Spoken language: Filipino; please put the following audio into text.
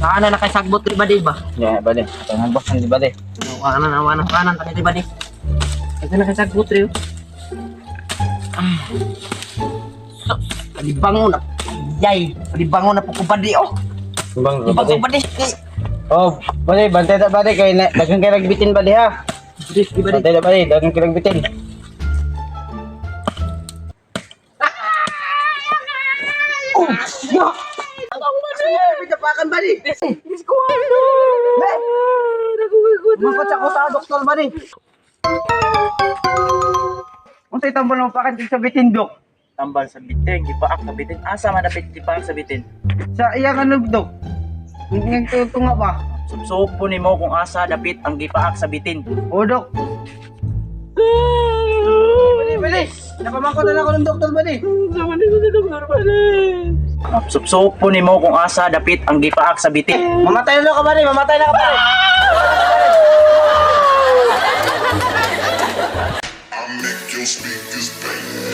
Kanan na kay sagbot ri badi ba? Ya, bade. Tangan boss di bade. Kanan tani ri badi. Kasi na kay sagbot ri. Palibango na. Yay, palibango na po ko badi oh. Bang Palibango badi. Oh, bade, bantay ta bade kay daghang kay nagbitin bade ha. Di badi. Bantay ta bade, daghang kay nagbitin. Oh, ya. Pitapakan badi. Isko. Mapatsa ko sa doktor badi. Unsay tambal mo pakan sa bitin dok? Tambal sa bitin, gipaak sa bitin. Asa man dapat gipaak sa bitin? Sa iya ano dok? Nging tunga ba? Subsupo nimo kung asa dapit ang gipaak sa bitin. O dok. Bade. Napamako na ako ng doktor bade. Subsupo nimo kung asa dapit ang gipaak sa bitin. Mamatay na ka bade, mamatay na ka bade. I make your speakers bang.